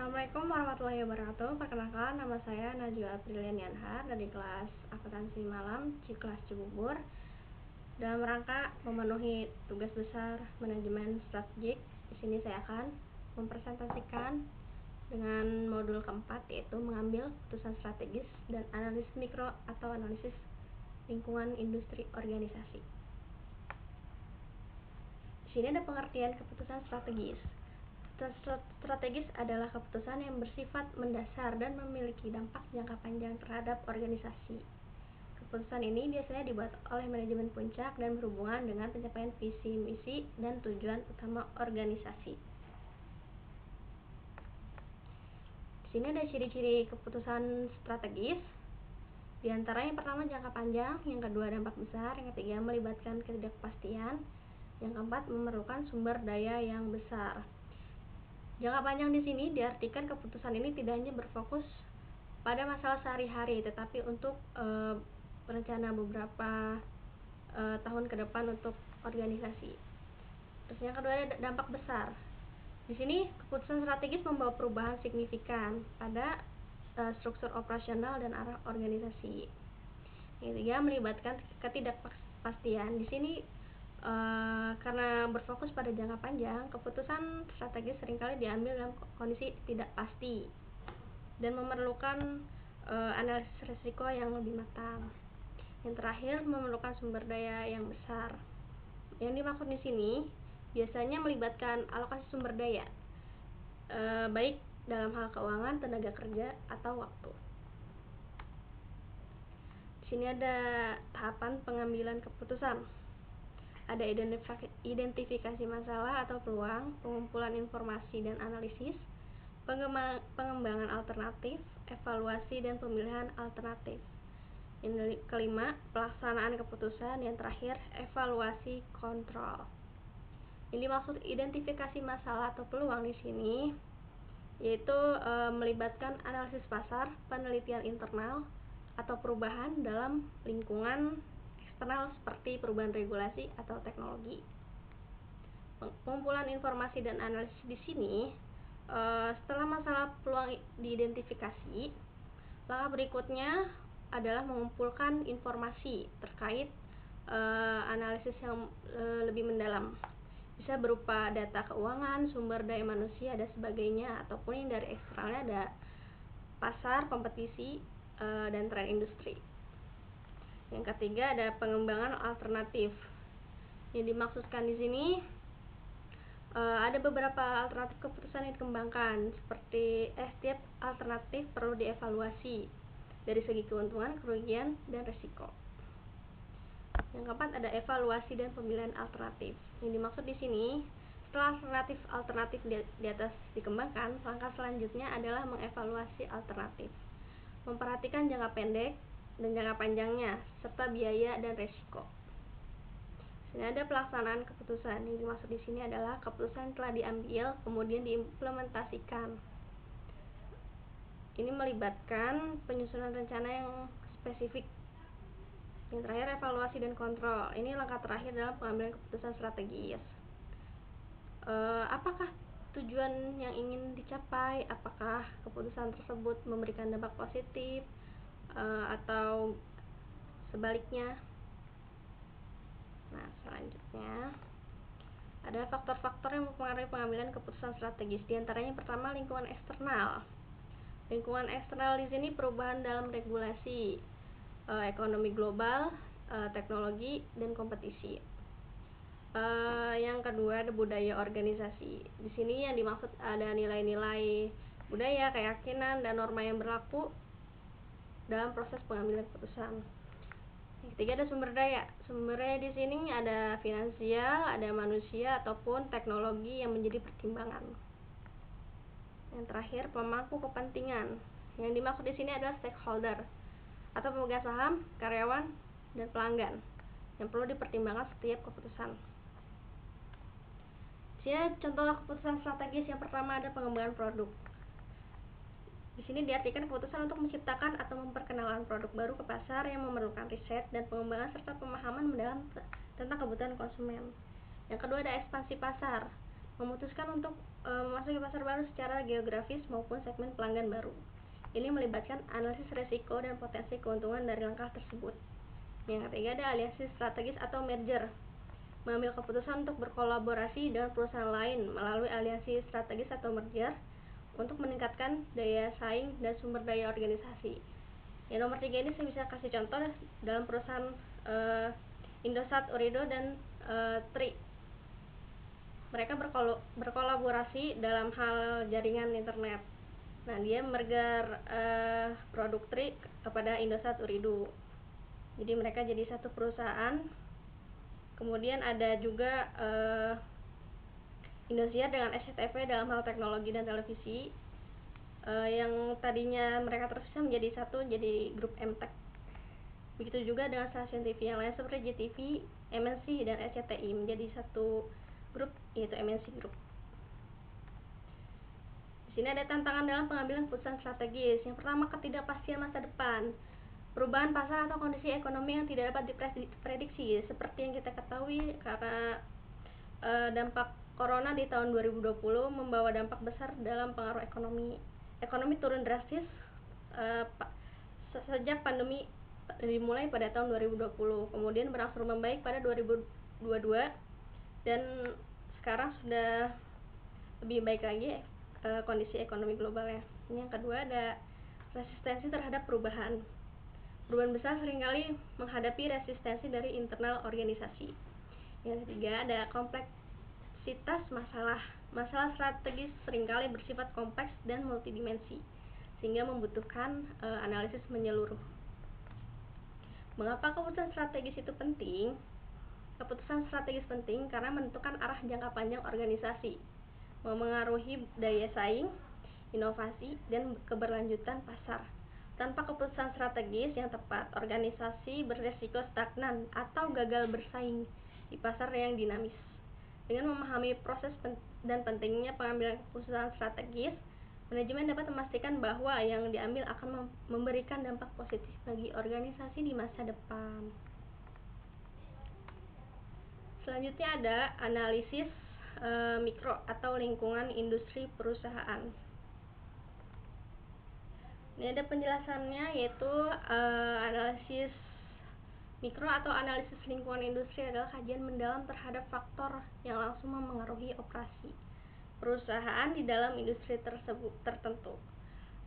Assalamualaikum warahmatullahi wabarakatuh. Perkenalkan, nama saya Najwa Aprilian Yanhar dari kelas akuntansi malam kelas Cibubur. Dalam rangka memenuhi tugas besar manajemen strategik, di sini saya akan mempresentasikan dengan modul keempat, yaitu mengambil keputusan strategis dan analisis mikro atau analisis lingkungan industri organisasi. Di sini ada pengertian keputusan strategis. Strategis adalah keputusan yang bersifat mendasar dan memiliki dampak jangka panjang terhadap organisasi. Keputusan ini biasanya dibuat oleh manajemen puncak dan berhubungan dengan pencapaian visi, misi, dan tujuan utama organisasi. Di sini ada ciri-ciri keputusan strategis. Di antara yang pertama jangka panjang, yang kedua dampak besar, yang ketiga melibatkan ketidakpastian, yang keempat memerlukan sumber daya yang besar. Jangka panjang di sini diartikan keputusan ini tidak hanya berfokus pada masalah sehari-hari, tetapi untuk berencana beberapa tahun ke depan untuk organisasi. Terus yang kedua ada dampak besar. Di sini keputusan strategis membawa perubahan signifikan pada struktur operasional dan arah organisasi. Yang ketiga melibatkan ketidakpastian. Di sini karena berfokus pada jangka panjang, keputusan strategis seringkali diambil dalam kondisi tidak pasti dan memerlukan analisis risiko yang lebih matang. Yang terakhir memerlukan sumber daya yang besar. Yang dimaksud di sini biasanya melibatkan alokasi sumber daya, baik dalam hal keuangan, tenaga kerja, atau waktu. Di sini ada tahapan pengambilan keputusan. Ada identifikasi masalah atau peluang, pengumpulan informasi dan analisis, pengembangan alternatif, evaluasi dan pemilihan alternatif. Yang kelima, pelaksanaan keputusan. Yang terakhir, evaluasi kontrol. Yang dimaksud identifikasi masalah atau peluang di sini yaitu melibatkan analisis pasar, penelitian internal, atau perubahan dalam lingkungan eksternal seperti perubahan regulasi atau teknologi. Pengumpulan informasi dan analisis di sini, setelah masalah peluang diidentifikasi, langkah berikutnya adalah mengumpulkan informasi terkait analisis yang lebih mendalam. Bisa berupa data keuangan, sumber daya manusia, dan sebagainya, ataupun yang dari eksternalnya ada pasar, kompetisi, dan tren industri. Yang ketiga ada pengembangan alternatif. Yang dimaksudkan di sini ada beberapa alternatif keputusan yang dikembangkan, seperti setiap alternatif perlu dievaluasi dari segi keuntungan, kerugian, dan risiko. Yang keempat ada evaluasi dan pemilihan alternatif. Yang dimaksud di sini, setelah alternatif di atas dikembangkan, langkah selanjutnya adalah mengevaluasi alternatif, memperhatikan jangka pendek dan jangka panjangnya, serta biaya dan risiko. Sini ada pelaksanaan keputusan. Yang dimaksud di sini adalah keputusan telah diambil kemudian diimplementasikan. Ini melibatkan penyusunan rencana yang spesifik. Yang terakhir evaluasi dan kontrol. Ini langkah terakhir dalam pengambilan keputusan strategis. Apakah tujuan yang ingin dicapai? Apakah keputusan tersebut memberikan dampak positif atau sebaliknya? Nah, selanjutnya ada faktor-faktor yang mempengaruhi pengambilan keputusan strategis. Di antaranya pertama lingkungan eksternal. Lingkungan eksternal di sini perubahan dalam regulasi, ekonomi global, teknologi, dan kompetisi. Yang kedua ada budaya organisasi. Di sini yang dimaksud ada nilai-nilai budaya, keyakinan, dan norma yang berlaku dalam proses pengambilan keputusan. Yang ketiga ada sumber daya. Sumber daya di sini ada finansial, ada manusia, ataupun teknologi yang menjadi pertimbangan. Yang terakhir pemangku kepentingan. Yang dimaksud di sini adalah stakeholder atau pemegang saham, karyawan, dan pelanggan yang perlu dipertimbangkan setiap keputusan. Sini contoh keputusan strategis. Yang pertama ada pengembangan produk. Di sini diartikan keputusan untuk menciptakan atau memperkenalkan produk baru ke pasar yang memerlukan riset dan pengembangan serta pemahaman mendalam tentang kebutuhan konsumen. Yang kedua ada ekspansi pasar, memutuskan untuk memasuki pasar baru secara geografis maupun segmen pelanggan baru. Ini melibatkan analisis resiko dan potensi keuntungan dari langkah tersebut. Yang ketiga ada aliansi strategis atau merger, mengambil keputusan untuk berkolaborasi dengan perusahaan lain melalui aliansi strategis atau merger untuk meningkatkan daya saing dan sumber daya organisasi. Yang nomor 3 ini saya bisa kasih contoh dalam perusahaan Indosat, Ooredoo, dan Tri. Mereka berkolaborasi dalam hal jaringan internet. Nah, dia merger produk Tri kepada Indosat, Ooredoo. Jadi mereka jadi satu perusahaan. Kemudian ada juga Indosiar dengan SCTV dalam hal teknologi dan televisi. Yang tadinya mereka terpisah menjadi satu, jadi grup MTech. Begitu juga dengan stasiun TV yang lain seperti JTV, MNC, dan SCTI menjadi satu grup, yaitu MNC Group. Di sini ada tantangan dalam pengambilan keputusan strategis. Yang pertama, ketidakpastian masa depan, perubahan pasar atau kondisi ekonomi yang tidak dapat diprediksi. Seperti yang kita ketahui, karena dampak corona di tahun 2020 membawa dampak besar dalam pengaruh ekonomi. Ekonomi turun drastis sejak pandemi dimulai pada tahun 2020, kemudian berangsur membaik pada 2022, dan sekarang sudah lebih baik lagi kondisi ekonomi globalnya. Yang kedua ada resistensi terhadap perubahan. Perubahan besar seringkali menghadapi resistensi dari internal organisasi. Yang ketiga ada kompleksitas masalah. Masalah strategis seringkali bersifat kompleks dan multidimensi, sehingga membutuhkan analisis menyeluruh. Mengapa keputusan strategis itu penting? Keputusan strategis penting karena menentukan arah jangka panjang organisasi, memengaruhi daya saing, inovasi, dan keberlanjutan pasar. Tanpa keputusan strategis yang tepat, organisasi beresiko stagnan atau gagal bersaing di pasar yang dinamis. Dengan memahami proses dan pentingnya pengambilan keputusan strategis, manajemen dapat memastikan bahwa yang diambil akan memberikan dampak positif bagi organisasi di masa depan. Selanjutnya ada analisis mikro atau lingkungan industri perusahaan. Ini ada penjelasannya, yaitu analisis mikro atau analisis lingkungan industri adalah kajian mendalam terhadap faktor yang langsung memengaruhi operasi perusahaan di dalam industri tertentu.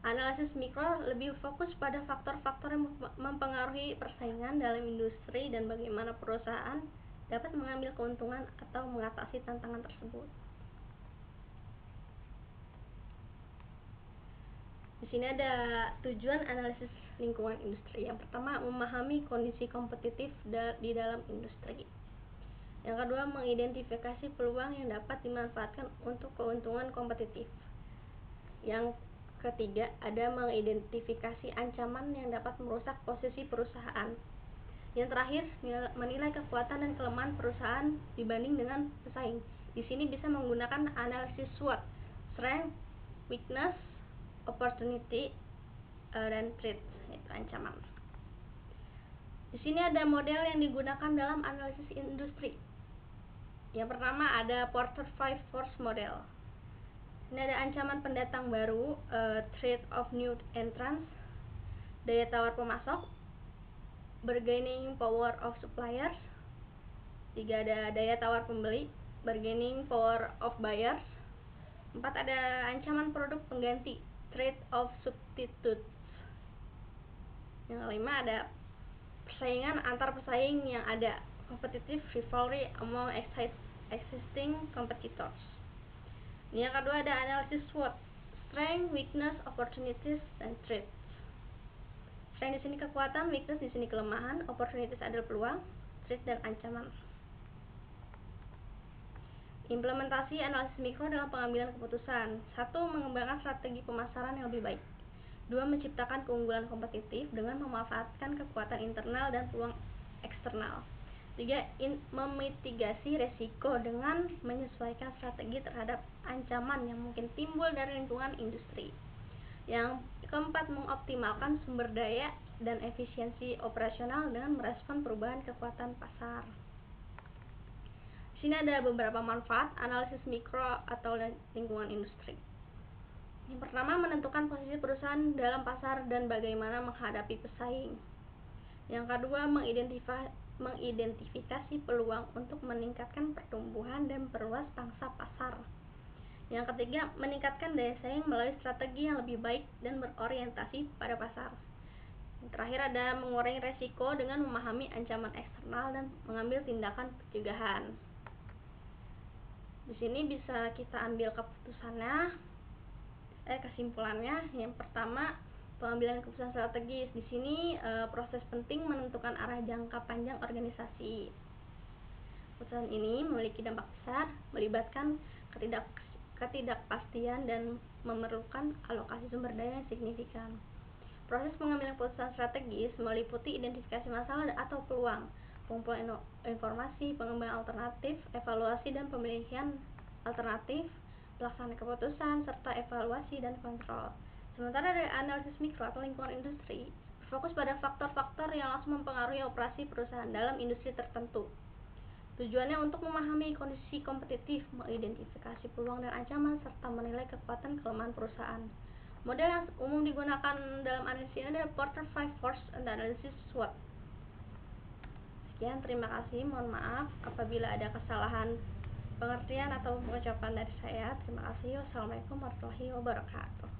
Analisis mikro lebih fokus pada faktor-faktor yang mempengaruhi persaingan dalam industri dan bagaimana perusahaan dapat mengambil keuntungan atau mengatasi tantangan tersebut. Di sini ada tujuan analisis lingkungan industri. Yang pertama, memahami kondisi kompetitif di dalam industri. Yang kedua, mengidentifikasi peluang yang dapat dimanfaatkan untuk keuntungan kompetitif. Yang ketiga, ada mengidentifikasi ancaman yang dapat merusak posisi perusahaan. Yang terakhir, menilai kekuatan dan kelemahan perusahaan dibanding dengan pesaing. Di sini bisa menggunakan analisis SWOT, strength, weakness, opportunity, dan threat, yaitu ancaman. Di sini ada model yang digunakan dalam analisis industri. Yang pertama ada Porter 5 Force Model. Ini ada ancaman pendatang baru, threat of new entrants, daya tawar pemasok, bargaining power of suppliers. 3 ada daya tawar pembeli, bargaining power of buyers. 4 ada ancaman produk pengganti, threat of substitutes. Yang kelima ada persaingan antar pesaing yang ada, competitive rivalry among existing competitors. Yang kedua ada analisis SWOT, strength, weakness, opportunities, dan threats. Strength di sini kekuatan, weakness di sini kelemahan, opportunities adalah peluang, threat dan ancaman. Implementasi analisis mikro dalam pengambilan keputusan. 1. Mengembangkan strategi pemasaran yang lebih baik. 2. Menciptakan keunggulan kompetitif dengan memanfaatkan kekuatan internal dan peluang eksternal. 3. Memitigasi resiko dengan menyesuaikan strategi terhadap ancaman yang mungkin timbul dari lingkungan industri. Yang keempat, mengoptimalkan sumber daya dan efisiensi operasional dengan merespon perubahan kekuatan pasar. Di Di sini ada beberapa manfaat analisis mikro atau lingkungan industri. Yang pertama, menentukan posisi perusahaan dalam pasar dan bagaimana menghadapi pesaing. Yang kedua, mengidentifikasi peluang untuk meningkatkan pertumbuhan dan perluas pangsa pasar. Yang ketiga, meningkatkan daya saing melalui strategi yang lebih baik dan berorientasi pada pasar. Yang terakhir ada mengurangi resiko dengan memahami ancaman eksternal dan mengambil tindakan pencegahan. Di sini bisa kita ambil kesimpulannya. Yang pertama, pengambilan keputusan strategis. Di sini proses penting menentukan arah jangka panjang organisasi. Keputusan ini memiliki dampak besar, melibatkan ketidakpastian dan memerlukan alokasi sumber daya yang signifikan. Proses pengambilan keputusan strategis meliputi identifikasi masalah atau peluang, pengumpulan informasi, pengembangan alternatif, evaluasi dan pemilihan alternatif, pelaksanaan keputusan, serta evaluasi dan kontrol. Sementara dari analisis mikro atau lingkungan industri berfokus pada faktor-faktor yang langsung mempengaruhi operasi perusahaan dalam industri tertentu. Tujuannya untuk memahami kondisi kompetitif, mengidentifikasi peluang dan ancaman, serta menilai kekuatan kelemahan perusahaan. Model yang umum digunakan dalam analisis ini adalah Porter 5 Force Analysis SWOT. Sekian, terima kasih. Mohon maaf apabila ada kesalahan pengertian atau pengucapan dari saya. Terima kasih. Wassalamualaikum warahmatullahi wabarakatuh.